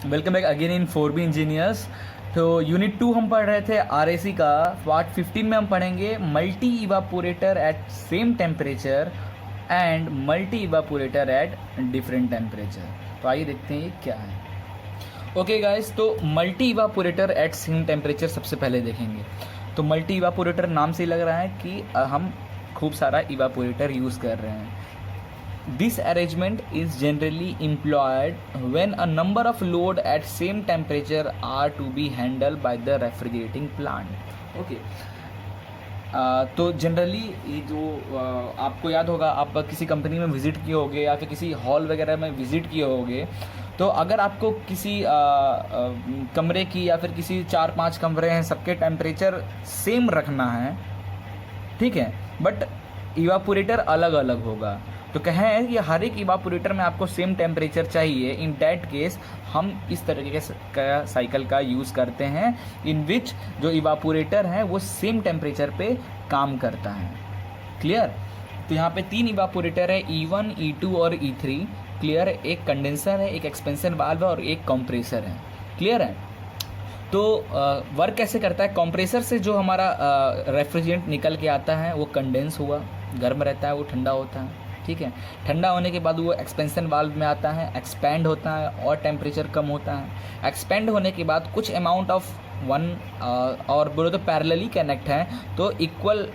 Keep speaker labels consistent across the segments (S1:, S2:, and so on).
S1: Welcome back again in 4B engineers. तो unit 2 हम पढ़ रहे थे RAC का। पार्ट 15 में हम पढ़ेंगे multi evaporator at same temperature and multi evaporator at different temperature. तो आइए देखते हैं ये क्या है। ओके गाइस, तो multi evaporator at same temperature सबसे पहले देखेंगे। तो मल्टी इवापोरेटर नाम से ही लग रहा है कि हम खूब सारा इवापोरेटर यूज़ कर रहे हैं। This arrangement is generally employed when a number of load at same temperature are to be handled by the refrigerating plant. Okay. तो जनरली ये जो आपको याद होगा, आप किसी कंपनी में विज़िट किए होंगे या फिर किसी हॉल वगैरह में विज़िट किए होंगे। तो अगर आपको किसी कमरे की या फिर किसी 4-5 कमरे हैं, सबके टेम्परेचर सेम रखना है, ठीक है, बट इवापोरेटर अलग अलग होगा। तो कहें कि हर एक इवापोरेटर में आपको सेम टेम्परेचर चाहिए। इन डैट केस हम इस तरीके का साइकिल का यूज़ करते हैं, इन विच जो इवापोरेटर है वो सेम टेम्परेचर पे काम करता है। क्लियर? तो यहाँ पे 3 इवापोरेटर है, E1, E2 और E3। क्लियर? एक कंडेंसर है, एक एक्सपेंशन वाल्व है और एक कंप्रेसर है। क्लियर है? तो वर्क कैसे करता है? कंप्रेसर से जो हमारा रेफ्रिजरेंट निकल के आता है वो कंडेंस हुआ, गर्म रहता है, वो ठंडा होता है। ठीक है, ठंडा होने के बाद वो एक्सपेंशन वाल्व में आता है, एक्सपैंड होता है और टेम्परेचर कम होता है। एक्सपैंड होने के बाद कुछ अमाउंट ऑफ वन और बोलो तो पैरेलली कनेक्ट है, तो इक्वल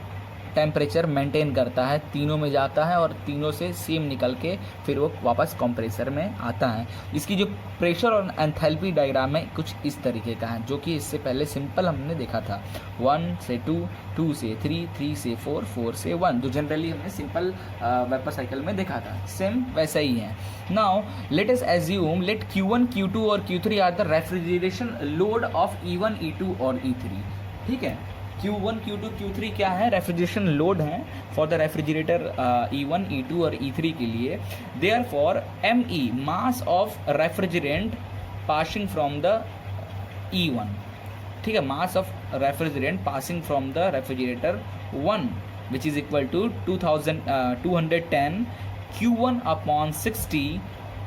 S1: टेम्परेचर मेंटेन करता है, तीनों में जाता है और तीनों से सेम निकल के फिर वो वापस कंप्रेसर में आता है। इसकी जो प्रेशर और एंथैल्पी डायग्राम है कुछ इस तरीके का है, जो कि इससे पहले सिंपल हमने देखा था। 1 से 2, 2 से 3, 3 से 4, 4 से 1, जो जनरली हमने सिंपल वेपर साइकिल में देखा था। सेम वैसा ही है। Now let us assume let Q1, Q2 और Q3 are the refrigeration load of E1, E2 और E3। ठीक है, Q1, Q2, Q3 क्या है? रेफ्रिजरेशन लोड है for the refrigerator E1, E2 और E3 के लिए। Therefore ME mass of refrigerant passing from the E1, ठीक है, mass of refrigerant passing from the refrigerator 1 which is equal to 210 Q1 upon 60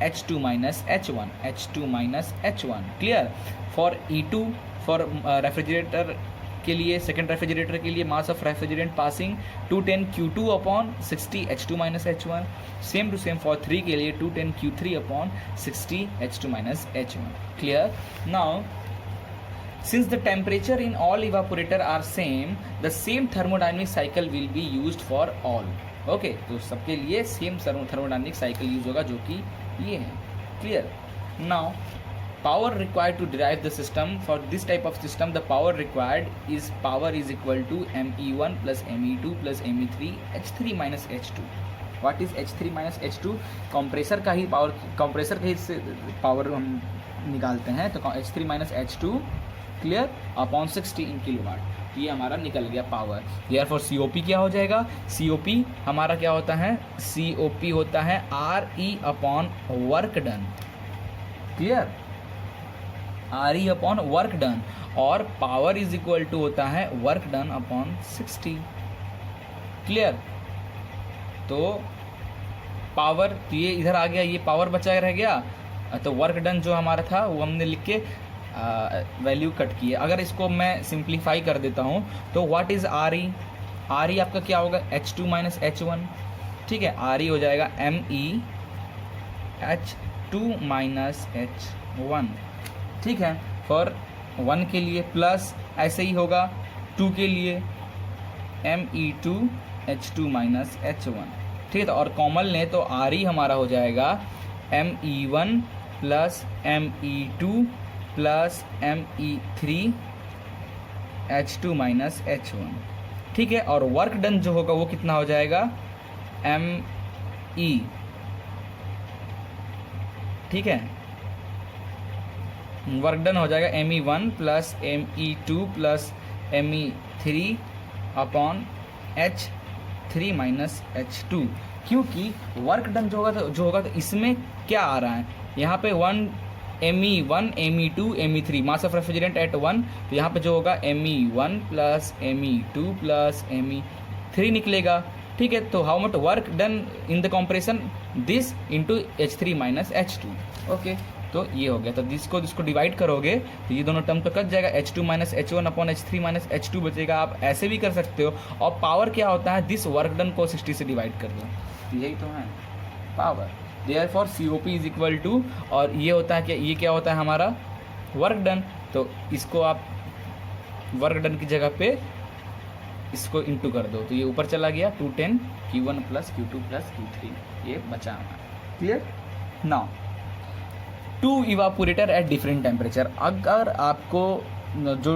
S1: H2 minus H1, H2 minus H1। Clear? For E2, for refrigerator के लिए, second refrigerator के लिए mass of refrigerant passing 210 Q2 upon 60 H2 minus H1। Same to same for 3 के लिए 210 Q3 upon 60 H2 minus H1। Clear? Now since the temperature in all evaporator are the same thermodynamic cycle will be used for all. Okay, तो सबके लिए same thermodynamic cycle use होगा, जो कि ये है। Clear? Now power required to derive the system for this type of system, the power required is equal to ME1 plus ME2 plus ME3 H3 minus H2। What is H3 minus H2? Compressor का ही power, compressor का ही power हम निकालते हैं। तो H3 minus H2 clear upon 60 in kilowatt, ये हमारा निकल गया पावर। यार फॉर COP क्या हो जाएगा? COP हमारा क्या होता है? COP होता है RE upon work done. Clear? RE upon work done, और पावर इज इक्वल टू होता है वर्क डन अपॉन 60। क्लियर? तो पावर, तो ये इधर आ गया, ये पावर बचा रह गया, तो वर्क डन जो हमारा था वो हमने लिख के वैल्यू कट की है। अगर इसको मैं सिंप्लीफाई कर देता हूँ तो व्हाट इज RE? RE आपका क्या होगा? H2 minus H1। ठीक है, RE हो जाएगा ME H2 माइनस H1। ठीक है, फॉर 1 के लिए, प्लस ऐसे ही होगा 2 के लिए ME2 H2 माइनस H1। ठीक है, तो और कॉमन लें तो RE हमारा हो जाएगा ME1 plus ME2 plus ME3 H2 minus H1। ठीक है, और वर्क डन जो होगा वो कितना हो जाएगा? ME, ठीक है, वर्क डन हो जाएगा ME1 plus ME2 plus ME3 upon H3 minus H2। क्योंकि वर्क डन जो होगा तो इसमें क्या आ रहा है? यहाँ पे 1 ME1 ME2 ME3 mass of refrigerant eight 1, तो यहाँ पे जो होगा ME1 plus ME2 plus ME3 निकलेगा। ठीक है, तो how much work done in the compression? This into H3 minus H2। Okay, तो ये हो गया। तो जिसको डिवाइड करोगे तो ये दोनों टर्म तो कट जाएगा, H2 minus H1 upon H3 minus H2 बचेगा। आप ऐसे भी कर सकते हो। और पावर क्या होता है, दिस वर्क डन को 60 से डिवाइड कर दो, यही तो है power. Therefore COP is equal to, और ये होता है कि ये क्या होता है हमारा वर्क डन, तो इसको आप वर्क डन की जगह पे इसको इंटू कर दो, तो ये ऊपर चला गया 210 Q1 plus Q2 plus Q3, ये बचा हमारा। Clear. Now two evaporator at different temperature. अगर आपको जो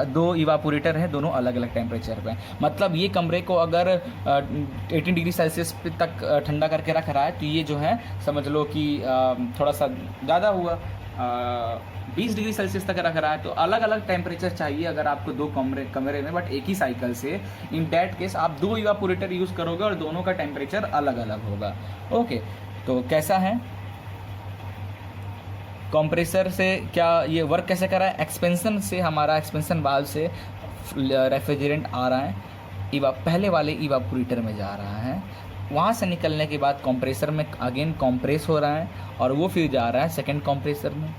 S1: दो इवापोरेटर हैं दोनों अलग अलग टेम्परेचर पे, मतलब ये कमरे को अगर 18 डिग्री सेल्सियस तक ठंडा करके रख रहा है, तो ये जो है समझ लो कि थोड़ा सा ज़्यादा हुआ, 20 डिग्री सेल्सियस तक रख रहा है, तो अलग अलग टेम्परेचर चाहिए अगर आपको दो कमरे में, बट एक ही साइकिल से। इन डैट केस आप दो इवापोरेटर यूज़ करोगे और दोनों का टेम्परेचर अलग अलग होगा। ओके, तो कैसा है कंप्रेसर से, क्या ये वर्क कैसे कर रहा है, एक्सपेंशन से, हमारा एक्सपेंशन वाल्व से रेफ्रिजरेंट आ रहा है, पहले वाले इवापोरेटर में जा रहा है, वहाँ से निकलने के बाद कंप्रेसर में अगेन कंप्रेस हो रहा है और वो फिर जा रहा है सेकंड कंप्रेसर में,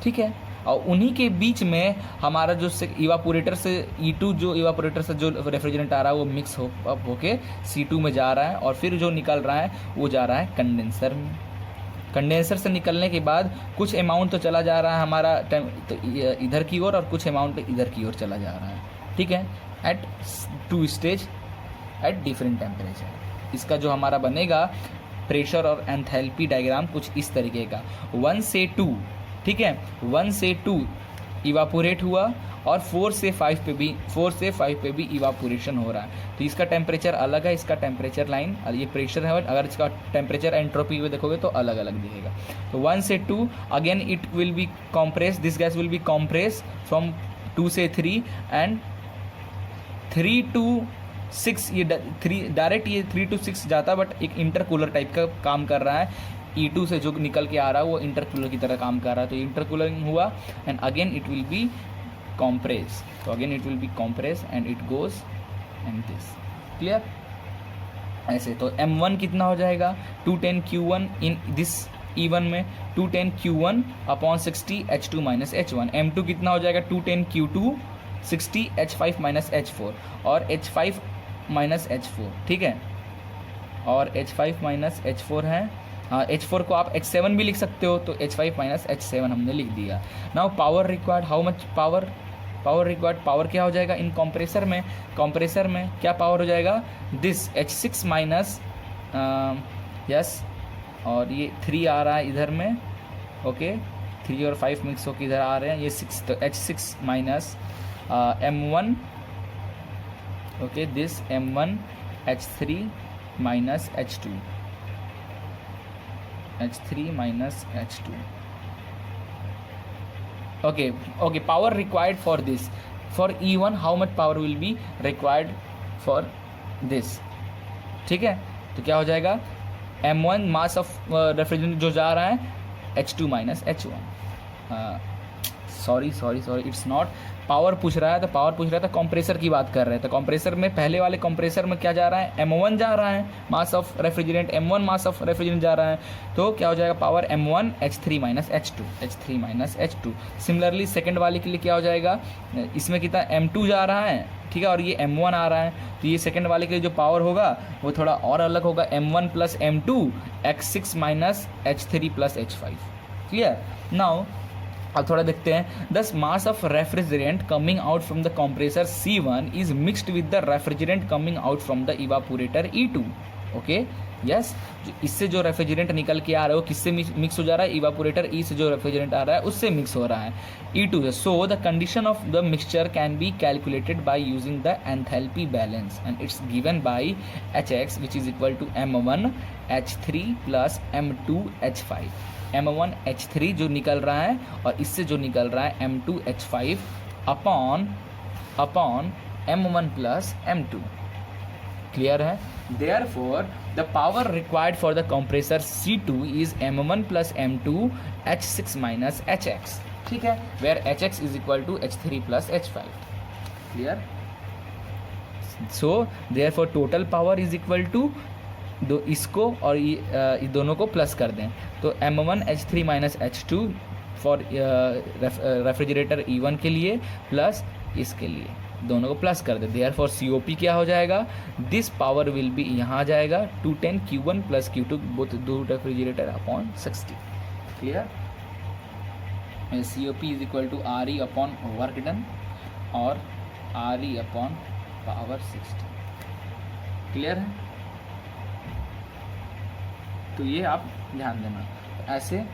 S1: ठीक है। और उन्हीं के बीच में हमारा जो इवापोरेटर से E2 जो इवापोरेटर से जो रेफ्रिजरेंट आ रहा है वो मिक्स होके C2 में जा रहा है, और फिर जो निकल रहा है वो जा रहा है कंडेंसर में। कंडेंसर से निकलने के बाद कुछ अमाउंट तो चला जा रहा है हमारा तो इधर की ओर, और कुछ अमाउंट इधर की ओर चला जा रहा है, ठीक है, at 2 stage at different temperature. इसका जो हमारा बनेगा प्रेशर और एंथैल्पी डायग्राम कुछ इस तरीके का, 1 से 2, ठीक है, 1 से 2 इवापोरेट हुआ, और 4 से 5 पे भी इवापोरेशन हो रहा है, तो इसका टेम्परेचर अलग है, इसका टेम्परेचर लाइन, और ये प्रेशर है, अगर इसका टेम्परेचर एंट्रोपी में देखोगे तो अलग अलग दिखेगा। तो 1 से 2 again it will be compress, this gas will be compress from 2 से 3 एंड 3 to 6, ये 3 डायरेक्ट ये 3 to 6 जाता है, बट एक इंटरकूलर टाइप का काम कर रहा है। E2 से जो निकल के आ रहा है वो इंटरकूलर की तरह काम कर रहा है, तो इंटरकूलरिंग हुआ and again it will be compress, so again it will be compressed and it goes and this, clear। ऐसे तो M1 कितना हो जाएगा 210 Q1 इन दिस E1 में 210 Q1 upon 60 H2 minus H1। M2 कितना हो जाएगा 210 Q2 60 H5 माइनस H4 और H5 माइनस H4, ठीक है, और H5 माइनस H4 है, हाँ H4 को आप H7 भी लिख सकते हो, तो H5 माइनस H7 हमने लिख दिया। Now power required, how much power required, power क्या हो जाएगा इन कंप्रेसर में क्या पावर हो जाएगा, दिस H6 माइनस यस, और ये 3 आ रहा है इधर में, ओके 3 और 5 मिक्स होकर इधर आ रहे हैं, ये 6, तो H6 minus M1, okay this M1 H3 minus H2, H3 minus H2, okay, power required for this, for E1 how much power will be required for this, ठीक है। तो क्या हो जाएगा M1 मास ऑफ रेफ्रिजरेंट जो जा रहा है H2 minus H1, sorry it's not power पूछ रहा है, तो पावर पूछ रहा था कंप्रेसर की बात कर रहे हैं, तो कंप्रेसर में पहले वाले कंप्रेसर में क्या जा रहा है M1 जा रहा है, mass of refrigerant M1 mass of refrigerant जा रहा है, तो क्या हो जाएगा power M1 H3 minus H2। Similarly second वाले के लिए क्या हो जाएगा, इसमें कितना M2 जा रहा है, ठीक है, और ये M1 आ रहा है, तो ये सेकंड वाले के लिए जो पावर होगा वो थोड़ा और अलग होगा, M1 plus M2 X6 minus H3 plus H5, clear. Now अब थोड़ा देखते हैं, दस मास of refrigerant coming out from the compressor C1 is mixed with the refrigerant coming out from the evaporator E2, okay yes, इससे जो refrigerant निकल के आ रहा है वो किससे मिक्स हो जा रहा है, इवापोरेटर E से जो रेफ्रिजरेंट आ रहा है उससे मिक्स हो रहा है E2 से। So the condition of the mixture can be calculated by using the enthalpy balance and it's given by Hx which is equal to M1 H3 plus M2 H5, M1 H3 जो निकल रहा है और इससे जो निकल रहा है M2 H5 upon M1 plus M2, clear है। Therefore, the power required for the compressor C2 is M1 plus M2 H6 minus Hx, ठीक है, where Hx is equal to H3 plus H5, clear। So therefore total power is equal to दो इसको और ये दोनों को plus कर दें, तो M1H3 minus H2 for refrigerator E1 के लिए प्लस इसके लिए, दोनों को प्लस कर दे। देयरफॉर COP क्या हो जाएगा, दिस पावर विल बी यहाँ आ जाएगा 210 Q1 प्लस Q2 बोथ दो refrigerator upon 60। Clear? COP is equal to RE upon work done और RE अपॉन पावर 60। क्लियर है? तो ये आप ध्यान देना। ऐसे